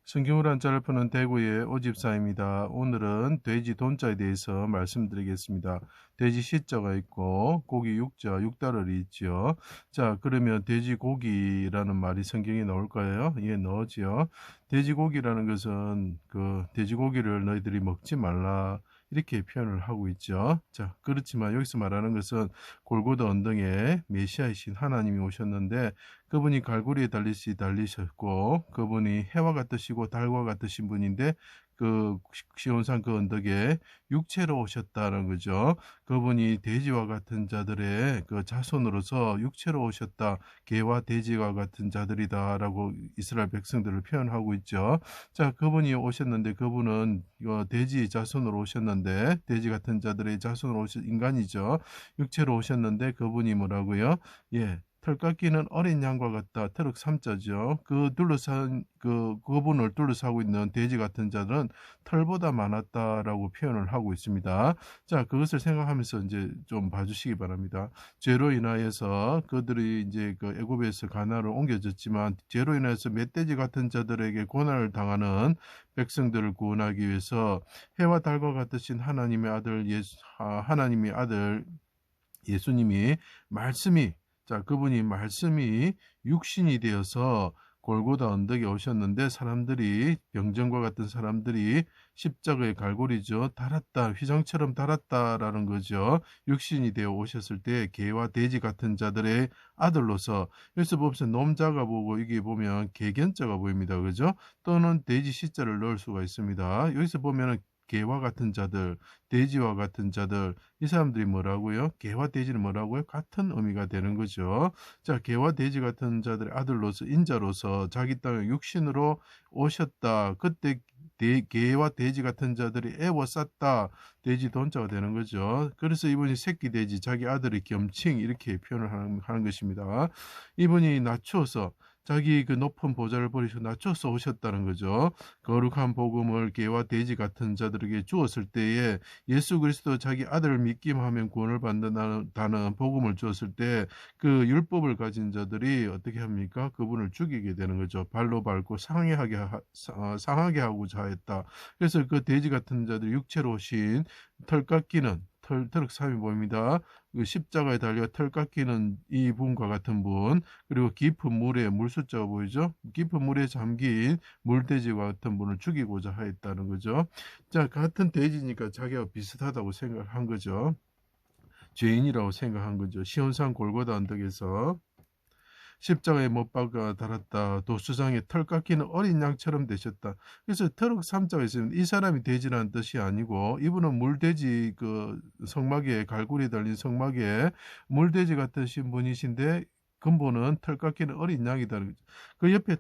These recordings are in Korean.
성경을 한자를 푸는 대구의 오집사입니다. 오늘은 돼지 돈자에 대해서 말씀드리겠습니다. 돼지 시자가 있고 고기 육자, 육다를이 있죠. 자, 그러면 돼지고기라는 말이 성경에 나올까요? 예, 나오지요. 돼지고기라는 것은 그 돼지고기를 너희들이 먹지 말라 이렇게 표현을 하고 있죠. 자, 그렇지만 여기서 말하는 것은 골고다 언덕에 메시아이신 하나님이 오셨는데 그분이 갈고리에 달리셨고 그분이 해와 같으시고 달과 같으신 분인데 그 시온산 그 언덕에 육체로 오셨다는 거죠. 그분이 돼지와 같은 자들의 그 자손으로서 육체로 오셨다. 개와 돼지와 같은 자들이다라고 이스라엘 백성들을 표현하고 있죠. 자, 그분이 오셨는데 그분은 돼지 자손으로 오셨는데 돼지 같은 자들의 자손으로 오신 인간이죠. 육체로 오셨는데 그분이 뭐라고요? 예. 털 깎이는 어린 양과 같다. 트럭 3자죠. 그분을 둘러싸고 있는 돼지 같은 자들은 털보다 많았다라고 표현을 하고 있습니다. 자, 그것을 생각하면서 이제 좀 봐주시기 바랍니다. 죄로 인하여서 그들이 이제 그 애굽에서 가나안으로 옮겨졌지만 죄로 인하여서 멧돼지 같은 자들에게 고난을 당하는 백성들을 구원하기 위해서 해와 달과 같으신 하나님의 아들 예수님이 그분이 말씀이 육신이 되어서 골고다 언덕에 오셨는데 사람들이 병정과 같은 사람들이 십자가의 갈고리죠. 달았다. 휘장처럼 달았다라는 거죠. 육신이 되어 오셨을 때 개와 돼지 같은 자들의 아들로서 여기서 보면 놈자가 보고 이게 보면 개견자가 보입니다. 그죠? 또는 돼지 시자를 넣을 수가 있습니다. 여기서 보면은 개와 같은 자들, 돼지와 같은 자들, 이 사람들이 뭐라고요? 개와 돼지는 뭐라고요? 같은 의미가 되는 거죠. 자, 개와 돼지 같은 자들의 아들로서 인자로서 자기 땅에 육신으로 오셨다. 그때 개와 돼지 같은 자들이 애워쌌다. 돼지 돈자가 되는 거죠. 그래서 이분이 새끼 돼지, 자기 아들의 겸칭 이렇게 표현을 하는 것입니다. 이분이 낮추어서 자기 그 높은 보좌를 버리시고 낮춰서 오셨다는 거죠. 거룩한 복음을 개와 돼지 같은 자들에게 주었을 때에 예수 그리스도 자기 아들을 믿기만 하면 구원을 받는다는 복음을 주었을 때 그 율법을 가진 자들이 어떻게 합니까? 그분을 죽이게 되는 거죠. 발로 밟고 상하게 하고자 했다. 그래서 그 돼지 같은 자들 육체로 오신 털 깎이는 트럭 3이 보입니다. 그 십자가에 달려 털 깎이는 이 분과 같은 분, 그리고 깊은 물에 물숫자가 보이죠? 깊은 물에 잠긴 물돼지와 같은 분을 죽이고자 하였다는 거죠. 자, 같은 돼지니까 자기와 비슷하다고 생각한 거죠. 죄인이라고 생각한 거죠. 시온산 골고다 언덕에서 십자가에 못 박아 달았다. 도수장에 털 깎이는 어린 양처럼 되셨다. 그래서 트럭 3자가 있으면 이 사람이 돼지라는 뜻이 아니고 이분은 물돼지 그 성막에 갈고리 달린 성막에 물돼지 같으신 분이신데 근본은 털 깎이는 어린 양이다. 그 옆에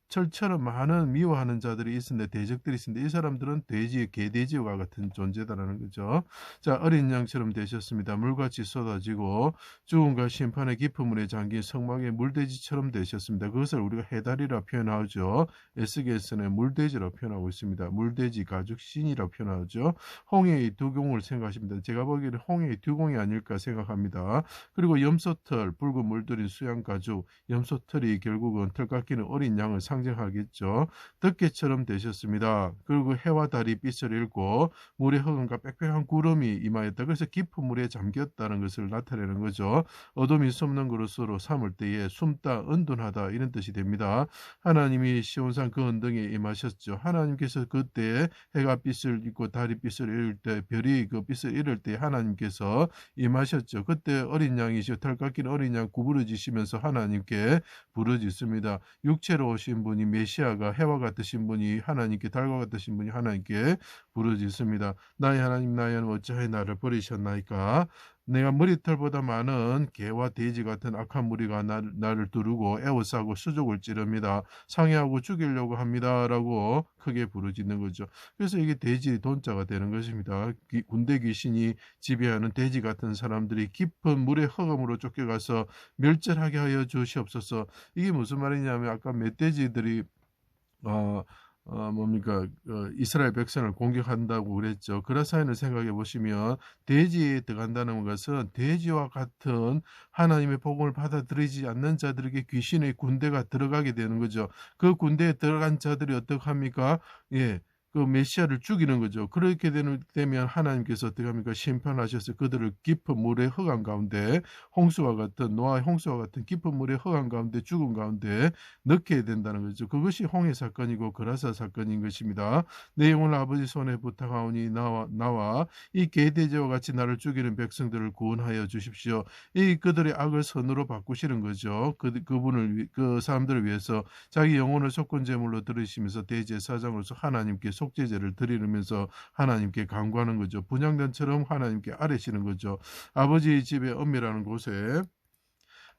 철처럼 많은 미워하는 자들이 있었는데 대적들이 있었는데 이 사람들은 돼지, 개돼지와 같은 존재다라는 거죠. 자, 어린 양처럼 되셨습니다. 물같이 쏟아지고 죽음과 심판의 깊은 물에 잠긴 성막의 물돼지처럼 되셨습니다. 그것을 우리가 해달이라 표현하죠. 에스겔서는 물돼지라 표현하고 있습니다. 물돼지 가죽신이라 표현하죠. 홍해의 두공을 생각하십니다. 제가 보기에는 홍해의 두공이 아닐까 생각합니다. 그리고 염소털, 붉은 물들인 수양 가죽, 염소털이 결국은 털 깎이는 어린 양을 상징하겠죠. 덮개처럼 되셨습니다. 그리고 해와 달이 빛을 잃고 물의 흑암과 빽빽한 구름이 임하였다. 그래서 깊은 물에 잠겼다는 것을 나타내는 거죠. 어둠이 숨는 그릇으로 삼을 때에 숨다 은둔하다 이런 뜻이 됩니다. 하나님이 시온산 그 언덕에 임하셨죠. 하나님께서 그때 해가 빛을 잃고 달이 빛을 잃을 때 별이 그 빛을 잃을 때 하나님께서 임하셨죠. 그때 어린 양이시오 털 깎인 어린 양 구부러지시면서 하나님께 부르짖습니다. 육체로 오신 분이 메시아가 해와 같으신 분이 하나님께 달과 같으신 분이 하나님께 부르짖습니다. 나의 하나님 나의 하나님 어찌하여 나를 버리셨나이까? 내가 머리털보다 많은 개와 돼지 같은 악한 무리가 나를 두르고 애워싸고 수족을 찌릅니다. 상해하고 죽이려고 합니다. 라고 크게 부르짖는 거죠. 그래서 이게 돼지 돈자가 되는 것입니다. 군대 귀신이 지배하는 돼지 같은 사람들이 깊은 물의 흑암으로 쫓겨가서 멸절하게 하여 주시옵소서. 이게 무슨 말이냐면 아까 멧돼지들이 뭡니까 이스라엘 백성을 공격한다고 그랬죠. 그런 사연을 생각해 보시면 대지에 들어간다는 것은 대지와 같은 하나님의 복음을 받아들이지 않는 자들에게 귀신의 군대가 들어가게 되는 거죠. 그 군대에 들어간 자들이 어떡합니까? 예. 그 메시아를 죽이는 거죠. 그렇게 되면 하나님께서 어떻게 합니까? 심판하셔서 그들을 깊은 물의 흑암 가운데 홍수와 같은 노아의 홍수와 같은 깊은 물의 흑암 가운데 죽음 가운데 넣게 된다는 거죠. 그것이 홍해 사건이고 그라사 사건인 것입니다. 내 영혼을 아버지 손에 부탁하오니 나와 이 개돼지와 같이 나를 죽이는 백성들을 구원하여 주십시오. 이 그들의 악을 선으로 바꾸시는 거죠. 그 사람들을 위해서 자기 영혼을 속건제물로 들으시면서 대제사장으로서 하나님께 속죄제를 드리면서 하나님께 간구하는 거죠. 분향단처럼 하나님께 아뢰시는 거죠. 아버지의 집에 엄밀하는 곳에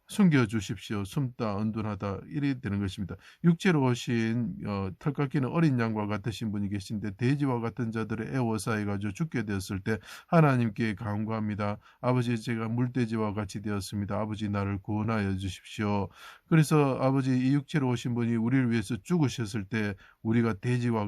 숨겨 주십시오. 숨다 은둔하다 이래 되는 것입니다. 육체로 오신 털 깎이는 어린 양과 같으신 분이 계신데 돼지와 같은 자들의 애워싸여 가지고 죽게 되었을 때 하나님께 간구합니다. 아버지 제가 물돼지와 같이 되었습니다. 아버지 나를 구원하여 주십시오. 그래서 아버지 이 육체로 오신 분이 우리를 위해서 죽으셨을 때 우리가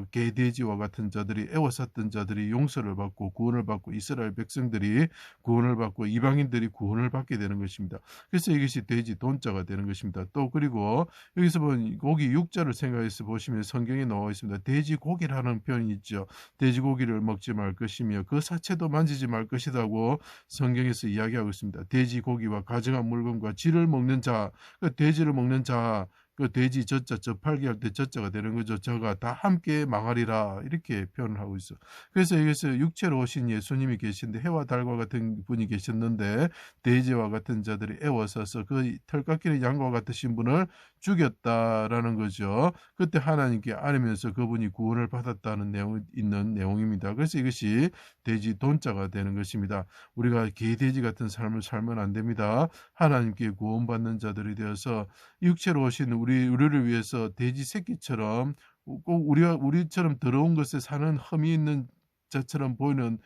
개돼지와 같은 자들이 애워쌌던 자들이 용서를 받고 구원을 받고 이스라엘 백성들이 구원을 받고 이방인들이 구원을 받게 되는 것입니다. 그래서 이것이 돼지 돈자가 되는 것입니다. 또 그리고 여기서 본 고기 육자를 생각해서 보시면 성경에 나와 있습니다. 돼지고기라는 표현이 있죠. 돼지고기를 먹지 말 것이며 그 사체도 만지지 말 것이라고 성경에서 이야기하고 있습니다. 돼지고기와 가증한 물건과 쥐를 먹는 자, 그 돼지를 먹는 자, 그 돼지 젖자, 젖팔기 할 때 젖자가 되는 거죠. 저가 다 함께 망하리라 이렇게 표현을 하고 있어. 그래서 여기서 육체로 오신 예수님이 계신데 해와 달과 같은 분이 계셨는데 돼지와 같은 자들이 애워서서 그 털 깎이는 양과 같으신 분을 죽였다라는 거죠. 그때 하나님께 아뢰면서 그분이 구원을 받았다는 내용이 있는 내용입니다. 그래서 이것이 돼지 돈자가 되는 것입니다. 우리가 개돼지 같은 삶을 살면 안 됩니다. 하나님께 구원받는 자들이 되어서 육체로 오신 우리를 위해서 돼지 새끼처럼 꼭 우리처럼 더러운 것에 사는 흠이 있는 자처럼 보이는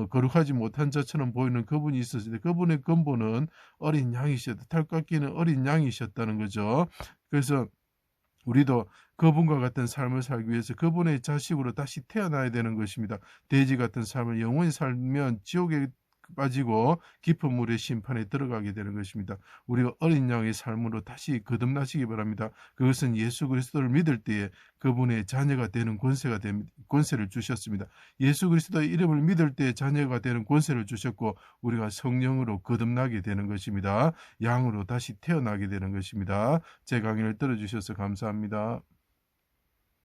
거룩하지 못한 자처럼 보이는 그분이 있었을 때 그분의 근본은 어린 양이셨다. 털 깎이는 어린 양이셨다는 거죠. 그래서 우리도 그분과 같은 삶을 살기 위해서 그분의 자식으로 다시 태어나야 되는 것입니다. 돼지 같은 삶을 영원히 살면 지옥에 빠지고 깊은 물의 심판에 들어가게 되는 것입니다. 우리가 어린 양의 삶으로 다시 거듭나시기 바랍니다. 그것은 예수 그리스도를 믿을 때에 그분의 자녀가 되는 권세를 주셨습니다. 예수 그리스도의 이름을 믿을 때에 자녀가 되는 권세를 주셨고 우리가 성령으로 거듭나게 되는 것입니다. 양으로 다시 태어나게 되는 것입니다. 제 강의를 들어주셔서 감사합니다.